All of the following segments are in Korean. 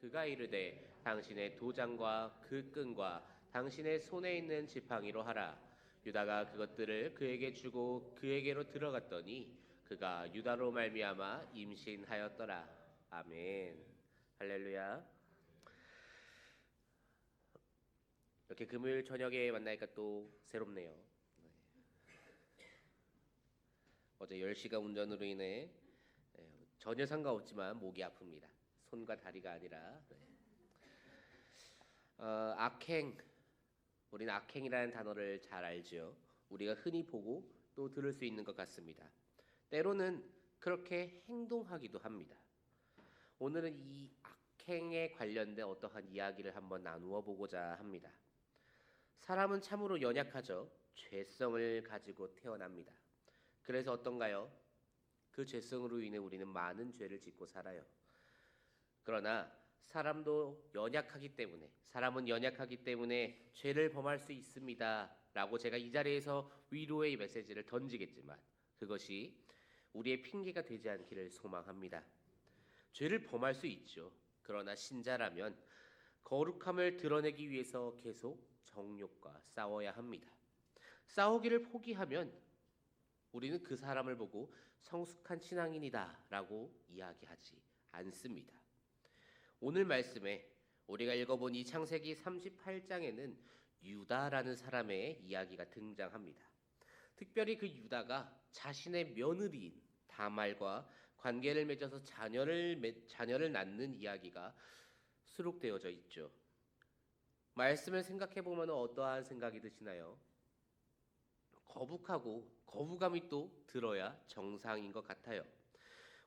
그가 이르되 당신의 도장과 그 끈과 당신의 손에 있는 지팡이로 하라. 유다가 그것들을 그에게 주고 그에게로 들어갔더니 그가 유다로 말미암아 임신하였더라. 아멘. 할렐루야. 이렇게 금요일 저녁에 만나니까 또 새롭네요. 어제 10시간 운전으로 인해 전혀 상관없지만 목이 아픕니다. 손과 다리가 아니라. 악행, 우리는 악행이라는 단어를 잘 알죠. 우리가 흔히 보고 또 들을 수 있는 것 같습니다. 때로는 그렇게 행동하기도 합니다. 오늘은 이 악행에 관련된 어떠한 이야기를 한번 나누어 보고자 합니다. 사람은 참으로 연약하죠. 죄성을 가지고 태어납니다. 그래서 어떤가요? 그 죄성으로 인해 우리는 많은 죄를 짓고 살아요. 그러나 사람은 연약하기 때문에 죄를 범할 수 있습니다 라고 제가 이 자리에서 위로의 메시지를 던지겠지만 그것이 우리의 핑계가 되지 않기를 소망합니다. 죄를 범할 수 있죠. 그러나 신자라면 거룩함을 드러내기 위해서 계속 정욕과 싸워야 합니다. 싸우기를 포기하면 우리는 그 사람을 보고 성숙한 신앙인이다 라고 이야기하지 않습니다. 오늘 말씀에 우리가 읽어본 이 창세기 38장에는 유다라는 사람의 이야기가 등장합니다. 특별히 그 유다가 자신의 며느리인 다말과 관계를 맺어서 자녀를 낳는 이야기가 수록되어져 있죠. 말씀을 생각해 보면 어떠한 생각이 드시나요? 거북하고 거부감이 또 들어야 정상인 것 같아요.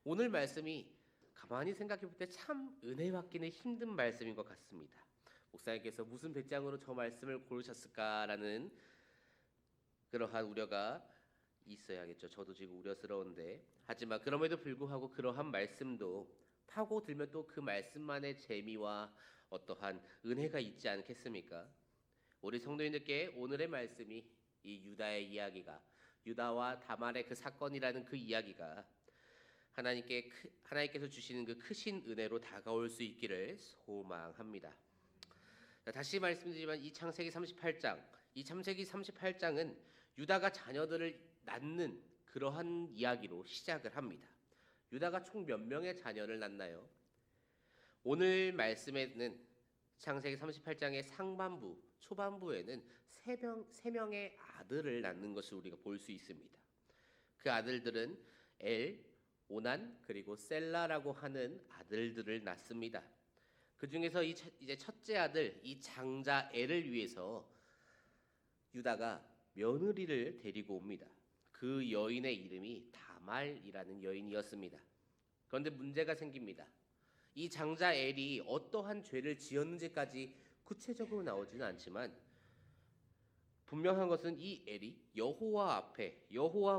오늘 말씀이 가만히 생각해 볼 때 참 은혜 받기는 힘든 말씀인 것 같습니다. 목사님께서 무슨 배짱으로 저 말씀을 고르셨을까라는 그러한 우려가 있어야겠죠. 저도 지금 우려스러운데 하지만 그럼에도 불구하고 그러한 말씀도 파고들면 또 그 말씀만의 재미와 어떠한 은혜가 있지 않겠습니까? 우리 성도님들께 오늘의 말씀이 이 유다의 이야기가 유다와 다말의 그 사건이라는 그 이야기가 하나님께서 주시는 그 크신 은혜로 다가올 수 있기를 소망합니다. 다시 말씀드리지만 이 창세기 38장은 유다가 자녀들을 낳는 그러한 이야기로 시작을 합니다. 유다가 총 몇 명의 자녀를 낳나요? 오늘 말씀에는 창세기 38장의 상반부, 초반부에는 세 명의 아들을 낳는 것을 우리가 볼 수 있습니다. 그 아들들은 엘, 오난 그리고 셀라라고 하는 아들들을 낳습니다. 그 중에서 이제 첫째 아들 이 장자 엘을 위해서 유다가 며느리를 데리고 옵니다. 그 여인의 이름이 다말이라는 여인이었습니다. 그런데 문제가 생깁니다. 이 장자 엘이 어떠한 죄를 지었는지까지 구체적으로 나오지는 않지만 분명한 것은 이 엘이 여호와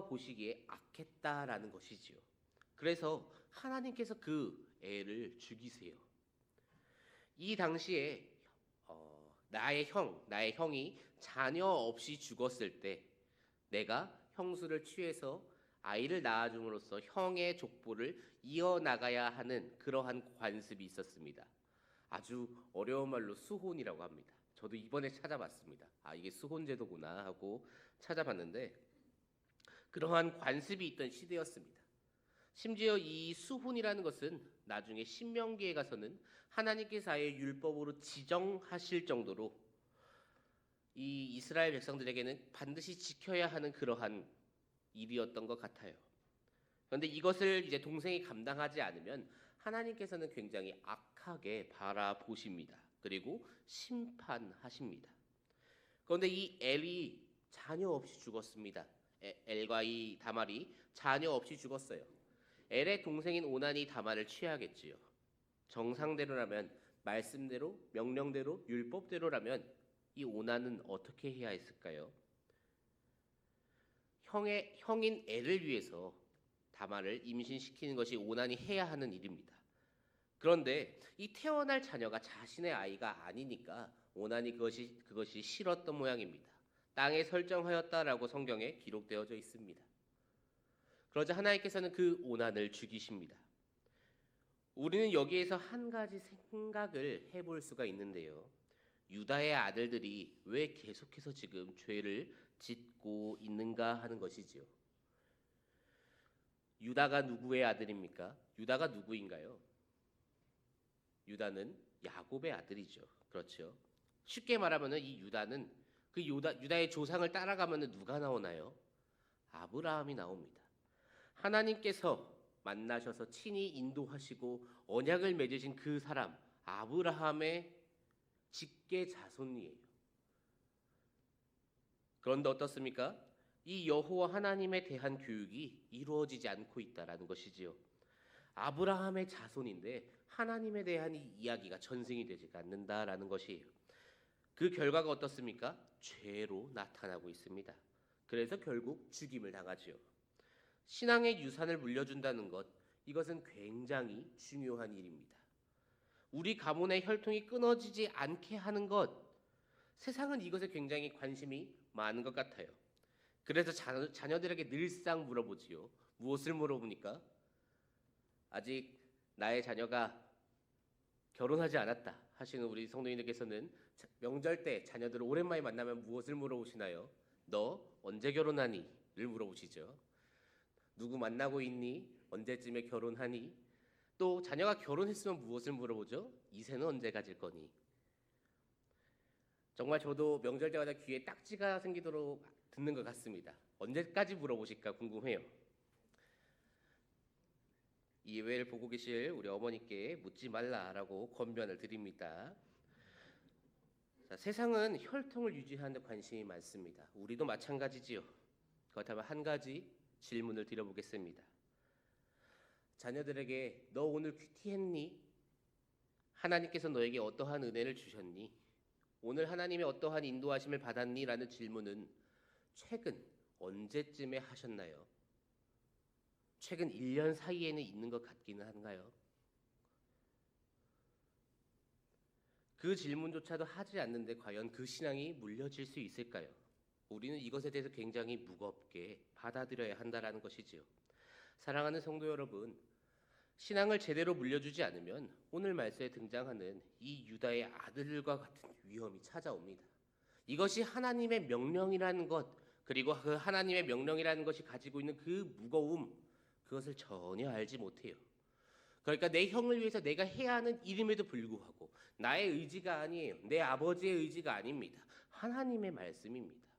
보시기에 악했다라는 것이지요. 그래서 하나님께서 그 엘을 죽이세요. 이 당시에 나의 형이 자녀 없이 죽었을 때 내가 형수를 취해서 아이를 낳아줌으로써 형의 족보를 이어나가야 하는 그러한 관습이 있었습니다. 아주 어려운 말로 수혼이라고 합니다. 저도 이번에 찾아봤습니다. 이게 수혼제도구나 하고 찾아봤는데 그러한 관습이 있던 시대였습니다. 심지어 이 수혼이라는 것은 나중에 신명기에 가서는 하나님께서 아예 율법으로 지정하실 정도로 이 이스라엘 백성들에게는 반드시 지켜야 하는 그러한 일이었던 것 같아요. 그런데 이것을 이제 동생이 감당하지 않으면 하나님께서는 굉장히 악하게 바라보십니다. 그리고 심판하십니다. 그런데 이 엘이 자녀 없이 죽었습니다. 엘과 이 다말이 자녀 없이 죽었어요. 엘의 동생인 오난이 다말을 취하겠지요. 정상대로라면 말씀대로 명령대로 율법대로라면 이 오난은 어떻게 해야 했을까요? 형인 엘을 위해서 다말을 임신시키는 것이 오난이 해야 하는 일입니다. 그런데 이 태어날 자녀가 자신의 아이가 아니니까 오난이 그것이 싫었던 모양입니다. 땅에 설정하였다라고 성경에 기록되어져 있습니다. 그러자 하나님께서는 그 오난을 죽이십니다. 우리는 여기에서 한 가지 생각을 해볼 수가 있는데요. 유다의 아들들이 왜 계속해서 지금 죄를 짓고 있는가 하는 것이지요. 유다가 누구의 아들입니까? 유다가 누구인가요? 유다는 야곱의 아들이죠. 그렇죠. 쉽게 말하면 이 유다는 그 유다의 조상을 따라가면 누가 나오나요? 아브라함이 나옵니다. 하나님께서 만나셔서 친히 인도하시고 언약을 맺으신 그 사람 아브라함의 직계 자손이에요. 그런데 어떻습니까? 이 여호와 하나님에 대한 교육이 이루어지지 않고 있다라는 것이지요. 아브라함의 자손인데 하나님에 대한 이 이야기가 전승이 되지가 않는다라는 것이에요. 그 결과가 어떻습니까? 죄로 나타나고 있습니다. 그래서 결국 죽임을 당하지요. 신앙의 유산을 물려준다는 것, 이것은 굉장히 중요한 일입니다. 우리 가문의 혈통이 끊어지지 않게 하는 것, 세상은 이것에 굉장히 관심이 많은 것 같아요. 그래서 자녀들에게 늘상 물어보지요. 무엇을 물어보니까? 아직 나의 자녀가 결혼하지 않았다 하시는 우리 성도님들께서는 명절 때 자녀들을 오랜만에 만나면 무엇을 물어보시나요? 너 언제 결혼하니? 를 물어보시죠. 누구 만나고 있니? 언제쯤에 결혼하니? 또 자녀가 결혼했으면 무엇을 물어보죠? 이세는 언제 가질 거니? 정말 저도 명절 때마다 귀에 딱지가 생기도록 듣는 것 같습니다. 언제까지 물어보실까 궁금해요. 이 예배를 보고 계실 우리 어머니께 묻지 말라라고 권면을 드립니다. 자, 세상은 혈통을 유지하는 데 관심이 많습니다. 우리도 마찬가지지요. 그렇다면 한 가지 질문을 드려보겠습니다. 자녀들에게 너 오늘 큐티했니? 하나님께서 너에게 어떠한 은혜를 주셨니? 오늘 하나님의 어떠한 인도하심을 받았니? 라는 질문은 최근 언제쯤에 하셨나요? 최근 1년 사이에는 있는 것 같기는 한가요? 그 질문조차도 하지 않는데 과연 그 신앙이 물려질 수 있을까요? 우리는 이것에 대해서 굉장히 무겁게 받아들여야 한다는 것이지요. 사랑하는 성도 여러분, 신앙을 제대로 물려주지 않으면 오늘 말씀에 등장하는 이 유다의 아들과 같은 위험이 찾아옵니다. 이것이 하나님의 명령이라는 것, 그리고 그 하나님의 명령이라는 것이 가지고 있는 그 무거움, 그것을 전혀 알지 못해요. 그러니까 내 형을 위해서 내가 해야 하는 일임에도 불구하고 나의 의지가 아니에요. 내 아버지의 의지가 아닙니다. 하나님의 말씀입니다.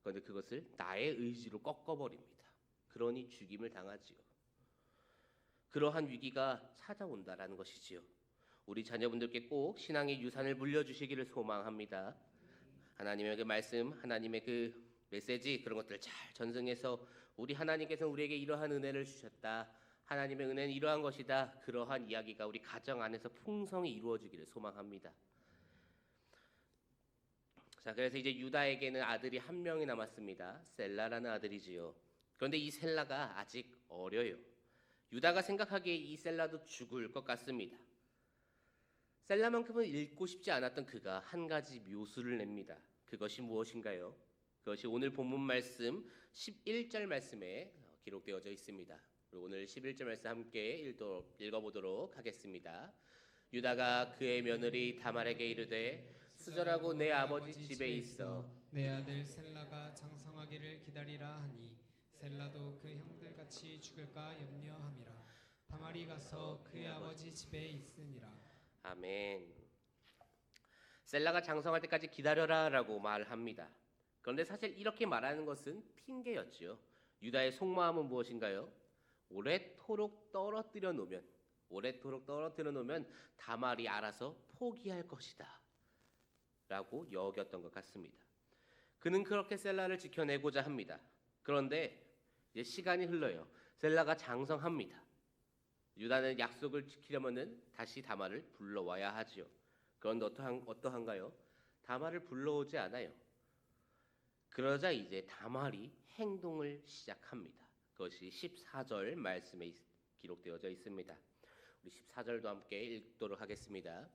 그런데 그것을 나의 의지로 꺾어버립니다. 그러니 죽임을 당하지요. 그러한 위기가 찾아온다라는 것이지요. 우리 자녀분들께 꼭 신앙의 유산을 물려주시기를 소망합니다. 하나님의 그 말씀, 하나님의 그 메시지 그런 것들을 잘 전승해서 우리 하나님께서 우리에게 이러한 은혜를 주셨다. 하나님의 은혜는 이러한 것이다. 그러한 이야기가 우리 가정 안에서 풍성히 이루어지기를 소망합니다. 자, 그래서 이제 유다에게는 아들이 한 명이 남았습니다. 셀라라는 아들이지요. 그런데 이 셀라가 아직 어려요. 유다가 생각하기에 이 셀라도 죽을 것 같습니다. 셀라만큼은 읽고 싶지 않았던 그가 한 가지 묘수를 냅니다. 그것이 무엇인가요? 그것이 오늘 본문 말씀 11절 말씀에 기록되어져 있습니다. 오늘 11절 말씀 함께 읽어보도록 하겠습니다. 유다가 그의 며느리 다말에게 이르되 수절하고 내 아버지 집에 있어 내 아들 셀라가 장성하기를 기다리라 하니 셀라도 그 형들같이 죽을까 염려함이라. 다말이 가서 그의 아버지 집에 있으니라. 아멘. 셀라가 장성할 때까지 기다려라라고 말합니다. 그런데 사실 이렇게 말하는 것은 핑계였지요. 유다의 속마음은 무엇인가요? 오래도록 떨어뜨려 놓으면 다말이 알아서 포기할 것이다 라고 여겼던 것 같습니다. 그는 그렇게 셀라를 지켜내고자 합니다. 그런데 이제 시간이 흘러요. 셀라가 장성합니다. 유다는 약속을 지키려면 다시 다말을 불러와야 하지요. 그런데 어떠한가요? 다말을 불러오지 않아요. 그러자 이제 다말이 행동을 시작합니다. 그것이 14절 말씀에 기록되어져 있습니다. 우리 14절도 함께 읽도록 하겠습니다.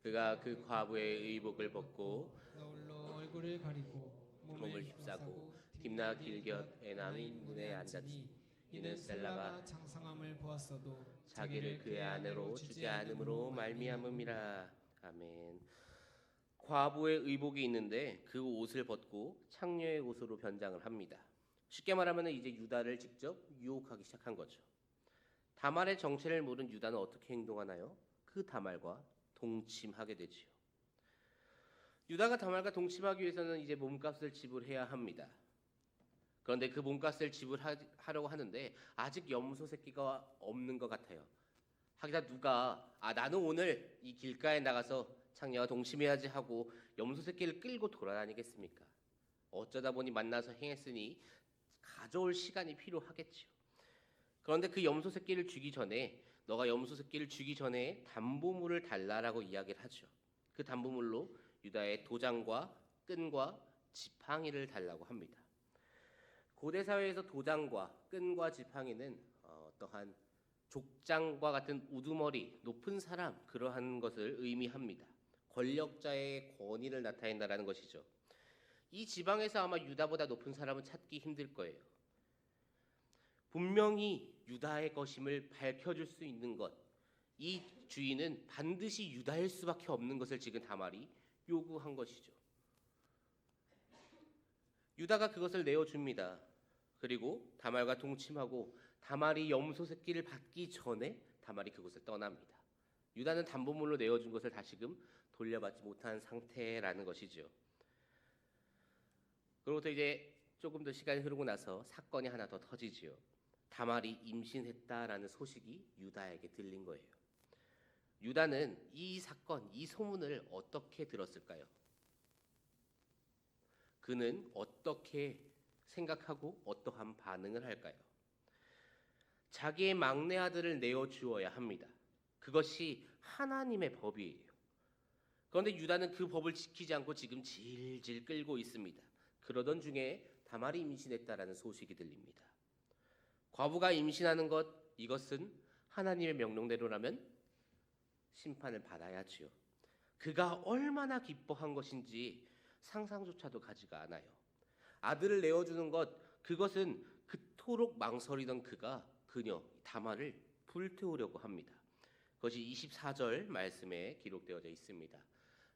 그가 그 과부의 의복을 벗고 너울로 얼굴을 가리고 몸을 휩싸고 딥나 길곁 에나미 문에 앉았으니 이는 셀라가 장성함을 보았어도 자기를 그의 아내로 주지 않음으로 말미암음이라. 아멘. 과부의 의복이 있는데 그 옷을 벗고 창녀의 옷으로 변장을 합니다. 쉽게 말하면 이제 유다를 직접 유혹하기 시작한 거죠. 다말의 정체를 모른 유다는 어떻게 행동하나요? 그 다말과 동침하게 되지요. 유다가 다말과 동침하기 위해서는 이제 몸값을 지불해야 합니다. 그런데 그 몸값을 지불하려고 하는데 아직 염소 새끼가 없는 것 같아요. 하기다 누가 나는 오늘 이 길가에 나가서 창녀와 동침해야지 하고 염소 새끼를 끌고 돌아다니겠습니까? 어쩌다 보니 만나서 행했으니 가져올 시간이 필요하겠지요. 그런데 그 염소 새끼를 주기 전에 너가 염소 새끼를 주기 전에 담보물을 달라라고 이야기를 하죠. 그 담보물로 유다의 도장과 끈과 지팡이를 달라고 합니다. 고대 사회에서 도장과 끈과 지팡이는 어떠한 족장과 같은 우두머리, 높은 사람 그러한 것을 의미합니다. 권력자의 권위를 나타낸다라는 것이죠. 이 지방에서 아마 유다보다 높은 사람은 찾기 힘들 거예요. 분명히 유다의 것임을 밝혀줄 수 있는 것, 이 주인은 반드시 유다일 수밖에 없는 것을 지금 다말이 요구한 것이죠. 유다가 그것을 내어줍니다. 그리고 다말과 동침하고 다말이 염소 새끼를 받기 전에 다말이 그곳을 떠납니다. 유다는 담보물로 내어준 것을 다시금 돌려받지 못한 상태라는 것이죠. 그로부터 이제 조금 더 시간이 흐르고 나서 사건이 하나 더 터지지요. 다말이 임신했다라는 소식이 유다에게 들린 거예요. 유다는 이 사건, 이 소문을 어떻게 들었을까요? 그는 어떻게 생각하고 어떠한 반응을 할까요? 자기의 막내 아들을 내어주어야 합니다. 그것이 하나님의 법이에요. 그런데 유다는 그 법을 지키지 않고 지금 질질 끌고 있습니다. 그러던 중에 다말이 임신했다라는 소식이 들립니다. 과부가 임신하는 것, 이것은 하나님의 명령대로라면 심판을 받아야지요. 그가 얼마나 기뻐한 것인지 상상조차도 가지가 않아요. 아들을 내어주는 것, 그것은 그토록 망설이던 그가 그녀 다말을 불태우려고 합니다. 그것이 24절 말씀에 기록되어져 있습니다.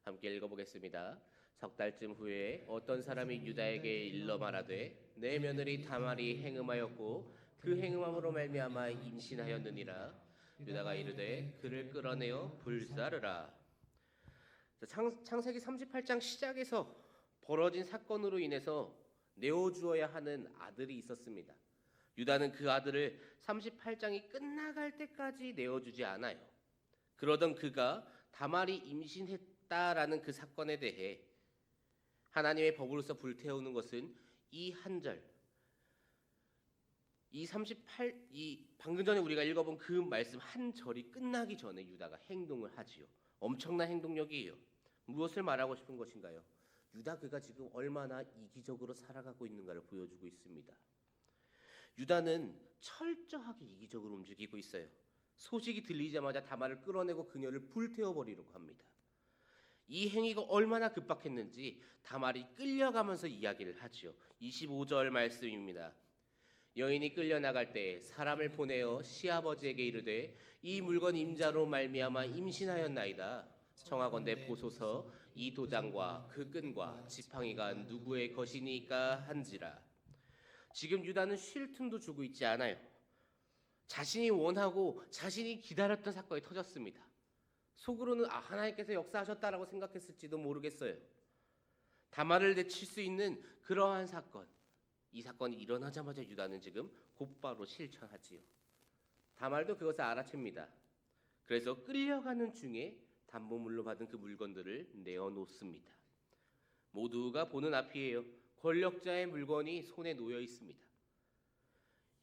함께 읽어보겠습니다. 석 달쯤 후에 어떤 사람이 유다에게 일러 말하되 내 며느리 다말이 행음하였고 그 행음함으로 말미암아 임신하였느니라. 유다가 이르되 그를 끌어내어 불사르라. 창세기 38장 시작에서 벌어진 사건으로 인해서 내어주어야 하는 아들이 있었습니다. 유다는 그 아들을 38장이 끝나갈 때까지 내어주지 않아요. 그러던 그가 다말이 임신했다라는 그 사건에 대해 하나님의 법으로서 불태우는 것은 이 한 절, 이 방금 전에 우리가 읽어본 그 말씀 한 절이 끝나기 전에 유다가 행동을 하지요. 엄청난 행동력이에요. 무엇을 말하고 싶은 것인가요? 유다 그가 지금 얼마나 이기적으로 살아가고 있는가를 보여주고 있습니다. 유다는 철저하게 이기적으로 움직이고 있어요. 소식이 들리자마자 다말을 끌어내고 그녀를 불태워버리려고 합니다. 이 행위가 얼마나 급박했는지 다말이 끌려가면서 이야기를 하지요. 25절 말씀입니다. 여인이 끌려나갈 때 사람을 보내어 시아버지에게 이르되 이 물건 임자로 말미암아 임신하였나이다. 청하건대 보소서 이 도장과 그 끈과 지팡이가 누구의 것이니까 한지라. 지금 유다는 쉴 틈도 주고 있지 않아요. 자신이 원하고 자신이 기다렸던 사건이 터졌습니다. 속으로는 하나님께서 역사하셨다라고 생각했을지도 모르겠어요. 다말을 내칠 수 있는 그러한 사건, 이 사건이 일어나자마자 유다는 지금 곧바로 실천하지요. 다말도 그것을 알아챕니다. 그래서 끌려가는 중에 담보물로 받은 그 물건들을 내어놓습니다. 모두가 보는 앞이에요. 권력자의 물건이 손에 놓여 있습니다.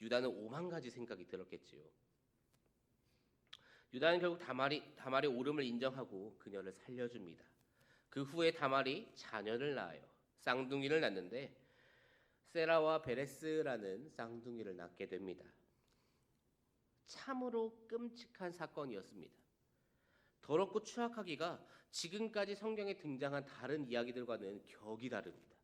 유다는 오만 가지 생각이 들었겠지요. 유다는 결국 다말의 옳음을 인정하고 그녀를 살려줍니다. 그 후에 다말이 자녀를 낳아요. 쌍둥이를 낳는데 세라와 베레스라는 쌍둥이를 낳게 됩니다. 참으로 끔찍한 사건이었습니다. 더럽고 추악하기가 지금까지 성경에 등장한 다른 이야기들과는 격이 다릅니다.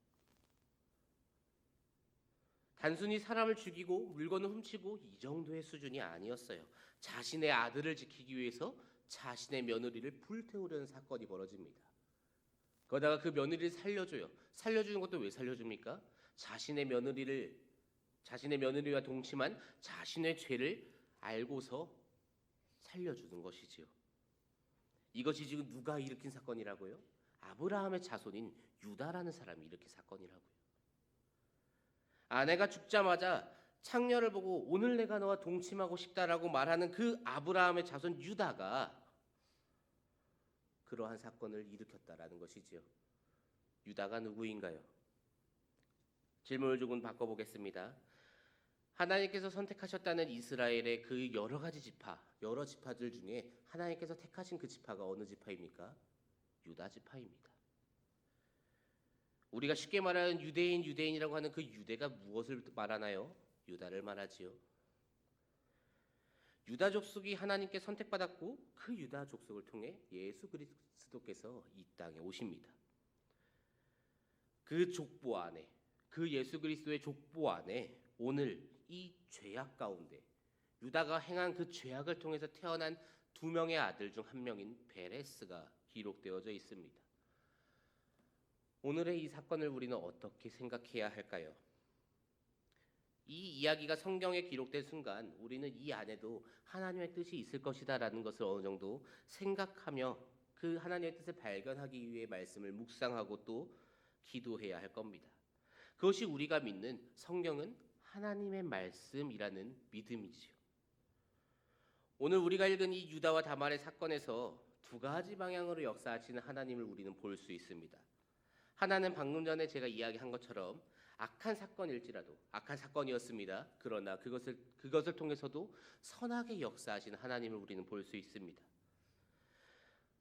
단순히 사람을 죽이고 물건을 훔치고 이 정도의 수준이 아니었어요. 자신의 아들을 지키기 위해서 자신의 며느리를 불태우려는 사건이 벌어집니다. 거기다가 그 며느리를 살려줘요. 살려주는 것도 왜 살려줍니까? 자신의 며느리와 동침한 자신의 죄를 알고서 살려주는 것이지요. 이것이 지금 누가 일으킨 사건이라고요? 아브라함의 자손인 유다라는 사람이 일으킨 사건이라고요. 아내가 죽자마자 창녀를 보고 오늘 내가 너와 동침하고 싶다라고 말하는 그 아브라함의 자손 유다가 그러한 사건을 일으켰다라는 것이지요. 유다가 누구인가요? 질문을 조금 바꿔보겠습니다. 하나님께서 선택하셨다는 이스라엘의 그 여러 지파들 중에 하나님께서 택하신 그 지파가 어느 지파입니까? 유다 지파입니다. 우리가 쉽게 말하는 유대인이라고 하는 그 유대가 무엇을 말하나요? 유다를 말하지요. 유다 족속이 하나님께 선택받았고 그 유다 족속을 통해 예수 그리스도께서 이 땅에 오십니다. 그 족보 안에, 그 예수 그리스도의 족보 안에 오늘 이 죄악 가운데 유다가 행한 그 죄악을 통해서 태어난 두 명의 아들 중 한 명인 베레스가 기록되어져 있습니다. 오늘의 이 사건을 우리는 어떻게 생각해야 할까요? 이 이야기가 성경에 기록된 순간 우리는 이 안에도 하나님의 뜻이 있을 것이다라는 것을 어느 정도 생각하며 그 하나님의 뜻을 발견하기 위해 말씀을 묵상하고 또 기도해야 할 겁니다. 그것이 우리가 믿는 성경은 하나님의 말씀이라는 믿음이지요. 오늘 우리가 읽은 이 유다와 다말의 사건에서 두 가지 방향으로 역사하시는 하나님을 우리는 볼 수 있습니다. 하나는 방금 전에 제가 이야기한 것처럼 악한 사건이었습니다. 그러나 그것을 통해서도 선하게 역사하시는 하나님을 우리는 볼 수 있습니다.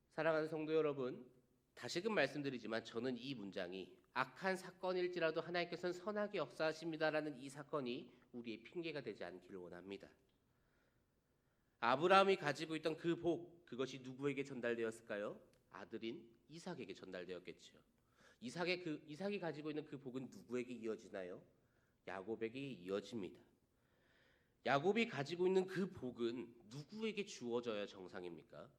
사랑하는 성도 여러분, 다시금 말씀드리지만 저는 이 문장이 악한 사건일지라도 하나님께서는 선하게 역사하십니다라는 이 사건이 우리의 핑계가 되지 않기를 원합니다. 아브라함이 가지고 있던 그 복, 그것이 누구에게 전달되었을까요? 아들인 이삭에게 전달되었겠죠. 이삭이 가지고 있는 그 복은 누구에게 이어지나요? 야곱에게 이어집니다. 야곱이 가지고 있는 그 복은 누구에게 주어져야 정상입니까?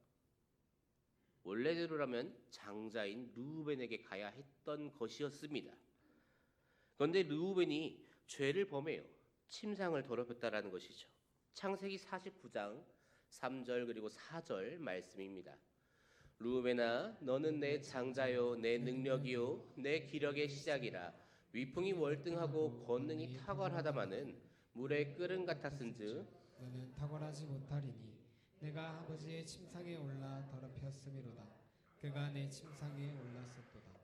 원래대로라면 장자인 르우벤에게 가야 했던 것이었습니다. 그런데 르우벤이 죄를 범해요. 침상을 더럽혔다라는 것이죠. 창세기 49장 3절 그리고 4절 말씀입니다. 르우벤아 너는 내 장자요 내 능력이요 내 기력의 시작이라. 위풍이 월등하고 권능이 탁월하다마는 물의 끓음 같았은즉 너는 탁월하지 못하리니 내가 아버지의 침상에 올라 더럽혔음이로다. 그가 내 침상에 올랐었도다.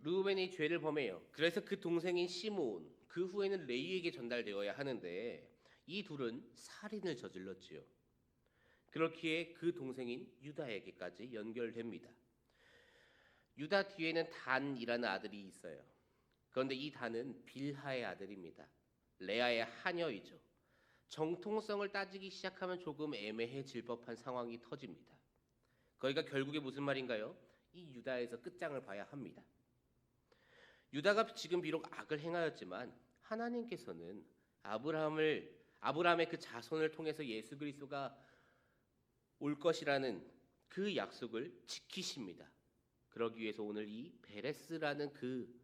르우벤이 죄를 범해요. 그래서 그 동생인 시므온, 그 후에는 레위에게 전달되어야 하는데 이 둘은 살인을 저질렀지요. 그렇기에 그 동생인 유다에게까지 연결됩니다. 유다 뒤에는 단이라는 아들이 있어요. 그런데 이 단은 빌하의 아들입니다. 레아의 하녀이죠. 정통성을 따지기 시작하면 조금 애매해질 법한 상황이 터집니다. 거기가 결국에 무슨 말인가요? 이 유다에서 끝장을 봐야 합니다. 유다가 지금 비록 악을 행하였지만 하나님께서는 아브라함의 그 자손을 통해서 예수 그리스도가 올 것이라는 그 약속을 지키십니다. 그러기 위해서 오늘 이 베레스라는 그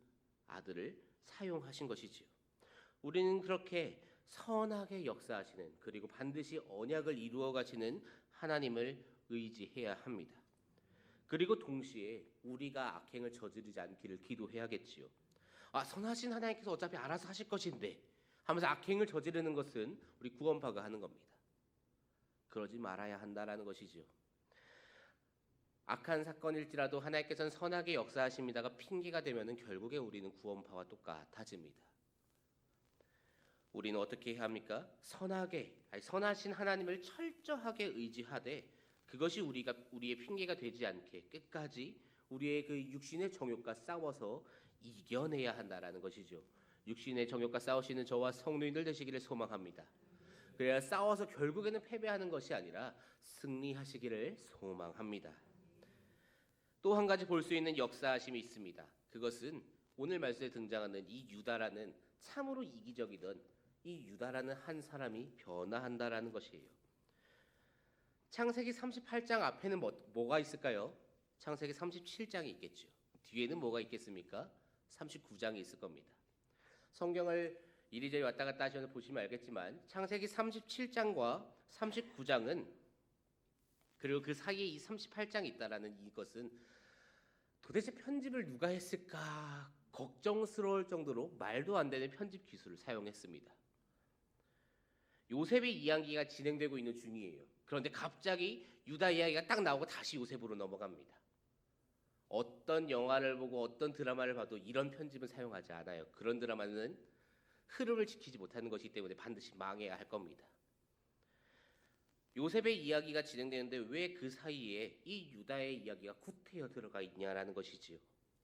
아들을 사용하신 것이지요. 우리는 그렇게 선하게 역사하시는 그리고 반드시 언약을 이루어 가시는 하나님을 의지해야 합니다. 그리고 동시에 우리가 악행을 저지르지 않기를 기도해야겠지요. 선하신 하나님께서 어차피 알아서 하실 것인데 하면서 악행을 저지르는 것은 우리 구원파가 하는 겁니다. 그러지 말아야 한다라는 것이지요. 악한 사건일지라도 하나님께서는 선하게 역사하십니다가 핑계가 되면은 결국에 우리는 구원파와 똑같아집니다. 우리는 어떻게 해야 합니까? 선하신 하나님을 철저하게 의지하되 그것이 우리의 핑계가 되지 않게 끝까지 우리의 그 육신의 정욕과 싸워서 이겨내야 한다라는 것이죠. 육신의 정욕과 싸우시는 저와 성도인들 되시기를 소망합니다. 그래야 싸워서 결국에는 패배하는 것이 아니라 승리하시기를 소망합니다. 또 한 가지 볼 수 있는 역사하심이 있습니다. 그것은 오늘 말씀에 등장하는 이 유다라는 참으로 이기적이던 이 유다라는 한 사람이 변화한다라는 것이에요. 창세기 38장 앞에는 뭐가 있을까요? 창세기 37장이 있겠죠. 뒤에는 뭐가 있겠습니까? 39장이 있을 겁니다. 성경을 이리저리 왔다 갔다 하셔서 보시면 알겠지만 창세기 37장과 39장은 그리고 그 사이에 이 38장이 있다라는 이것은 도대체 편집을 누가 했을까 걱정스러울 정도로 말도 안 되는 편집 기술을 사용했습니다. 요셉의 이야기가 진행되고 있는 중이에요. 그런데 갑자기 유다 이야기가 딱 나오고 다시 요셉으로 넘어갑니다. 어떤 영화를 보고 어떤 드라마를 봐도 이런 편집은 사용하지 않아요. 그런 드라마는 흐름을 지키지 못하는 것이기 때문에 반드시 망해야 할 겁니다. 요셉의 이야기가 진행되는데 왜 그 사이에 이 유다의 이야기가 구태여 들어가 있냐라는 것이지요.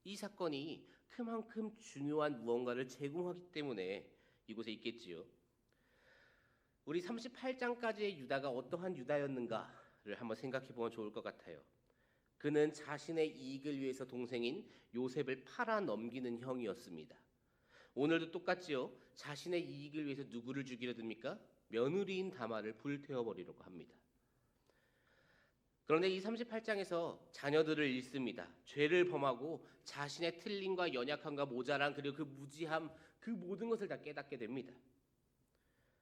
이 사건이 그만큼 중요한 무언가를 제공하기 때문에 이곳에 있겠지요. 우리 38장까지의 유다가 어떠한 유다였는가를 한번 생각해 보면 좋을 것 같아요. 그는 자신의 이익을 위해서 동생인 요셉을 팔아 넘기는 형이었습니다. 오늘도 똑같지요. 자신의 이익을 위해서 누구를 죽이려 듭니까? 며느리인 다말을 불태워버리려고 합니다. 그런데 이 38장에서 자녀들을 잃습니다. 죄를 범하고 자신의 틀림과 연약함과 모자람 그리고 그 무지함 그 모든 것을 다 깨닫게 됩니다.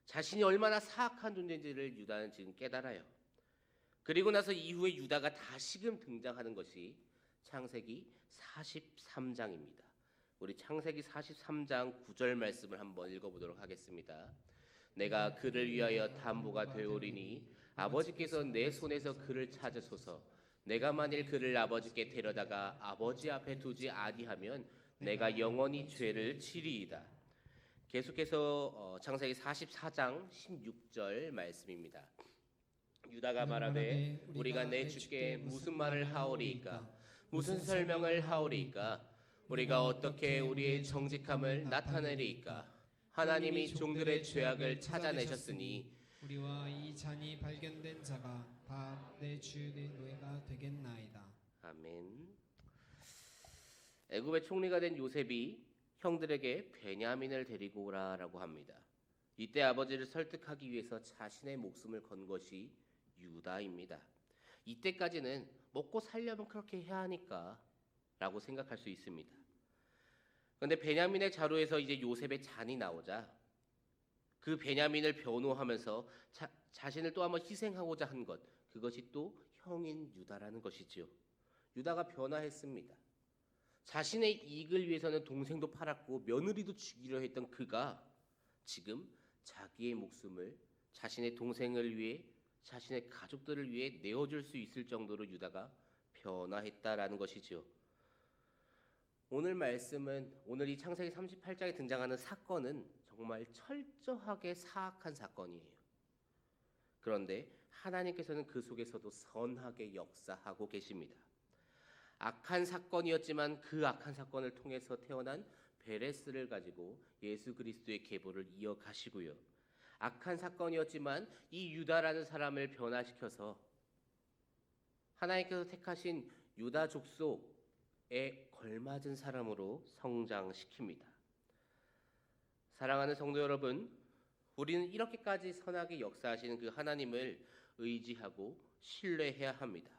자신이 얼마나 사악한 존재인지를 유다는 지금 깨달아요. 그리고 나서 이후에 유다가 다시금 등장하는 것이 창세기 43장입니다. 우리 창세기 43장 9절 말씀을 한번 읽어보도록 하겠습니다. 내가 그를 위하여 담보가 되오리니 아버지께서 내 손에서 그를 찾으소서. 내가 만일 그를 아버지께 데려다가 아버지 앞에 두지 아니하면 내가 영원히 죄를 지리이다. 계속해서 창세기 44장 16절 말씀입니다. 유다가 말하되 우리가 내 주께 무슨 말을 하오리이까 무슨 설명을 하오리이까 우리가 어떻게 우리의 정직함을 나타내리이까 하나님이 종들의 죄악을 찾아내셨으니 우리와 이 잔이 발견된 자가 다 내 주의 노예가 되겠나이다. 아멘. 애굽의 총리가 된 요셉이 형들에게 베냐민을 데리고 오라라고 합니다. 이때 아버지를 설득하기 위해서 자신의 목숨을 건 것이 유다입니다. 이때까지는 먹고 살려면 그렇게 해야 하니까 라고 생각할 수 있습니다. 그런데 베냐민의 자루에서 이제 요셉의 잔이 나오자 그 베냐민을 변호하면서 자신을 또 한번 희생하고자 한 것, 그것이 또 형인 유다라는 것이지요. 유다가 변화했습니다. 자신의 이익을 위해서는 동생도 팔았고 며느리도 죽이려 했던 그가 지금 자기의 목숨을 자신의 동생을 위해 자신의 가족들을 위해 내어줄 수 있을 정도로 유다가 변화했다라는 것이지요. 오늘 말씀은 오늘 이 창세기 38장에 등장하는 사건은 정말 철저하게 사악한 사건이에요. 그런데 하나님께서는 그 속에서도 선하게 역사하고 계십니다. 악한 사건이었지만 그 악한 사건을 통해서 태어난 베레스를 가지고 예수 그리스도의 계보를 이어가시고요. 악한 사건이었지만 이 유다라는 사람을 변화시켜서 하나님께서 택하신 유다 족속에 걸맞은 사람으로 성장시킵니다. 사랑하는 성도 여러분, 우리는 이렇게까지 선하게 역사하시는 그 하나님을 의지하고 신뢰해야 합니다.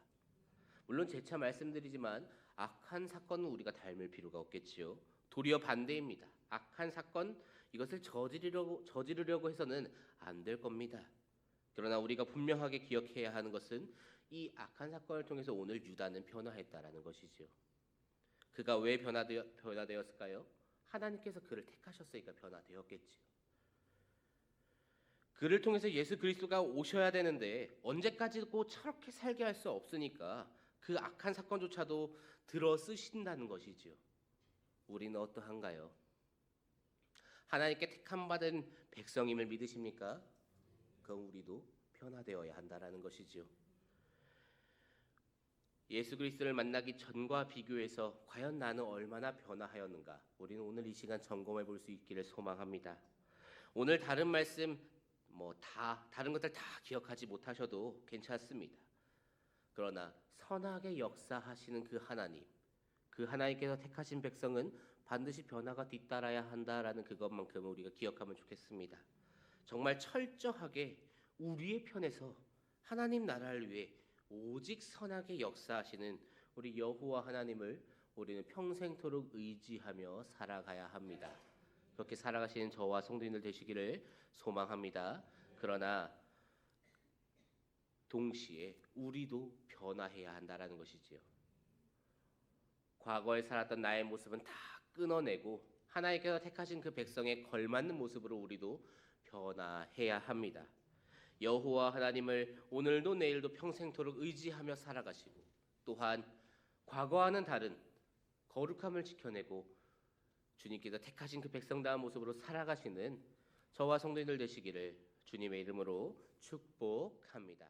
물론 재차 말씀드리지만 악한 사건은 우리가 닮을 필요가 없겠지요. 도리어 반대입니다. 악한 사건 이것을 저지르려고 해서는 안 될 겁니다. 그러나 우리가 분명하게 기억해야 하는 것은 이 악한 사건을 통해서 오늘 유다는 변화했다라는 것이죠. 그가 왜 변화되었을까요? 하나님께서 그를 택하셨으니까 변화되었겠지요. 그를 통해서 예수 그리스도가 오셔야 되는데 언제까지고 저렇게 살게 할 수 없으니까 그 악한 사건조차도 들어 쓰신다는 것이지요. 우리는 어떠한가요? 하나님께 택함 받은 백성임을 믿으십니까? 그럼 우리도 변화되어야 한다라는 것이지요. 예수 그리스도를 만나기 전과 비교해서 과연 나는 얼마나 변화하였는가? 우리는 오늘 이 시간 점검해 볼 수 있기를 소망합니다. 오늘 다른 말씀 다른 것들 다 기억하지 못하셔도 괜찮습니다. 그러나 선하게 역사하시는 그 하나님, 그 하나님께서 택하신 백성은 반드시 변화가 뒤따라야 한다라는 그것만큼은 우리가 기억하면 좋겠습니다. 정말 철저하게 우리의 편에서 하나님 나라를 위해 오직 선하게 역사하시는 우리 여호와 하나님을 우리는 평생토록 의지하며 살아가야 합니다. 그렇게 살아가시는 저와 성도님들 되시기를 소망합니다. 그러나 동시에 우리도 변화해야 한다라는 것이지요. 과거에 살았던 나의 모습은 다 끊어내고 하나님께서 택하신 그 백성에 걸맞는 모습으로 우리도 변화해야 합니다. 여호와 하나님을 오늘도 내일도 평생토록 의지하며 살아가시고 또한 과거와는 다른 거룩함을 지켜내고 주님께서 택하신 그 백성다운 모습으로 살아가시는 저와 성도님들 되시기를 주님의 이름으로 축복합니다.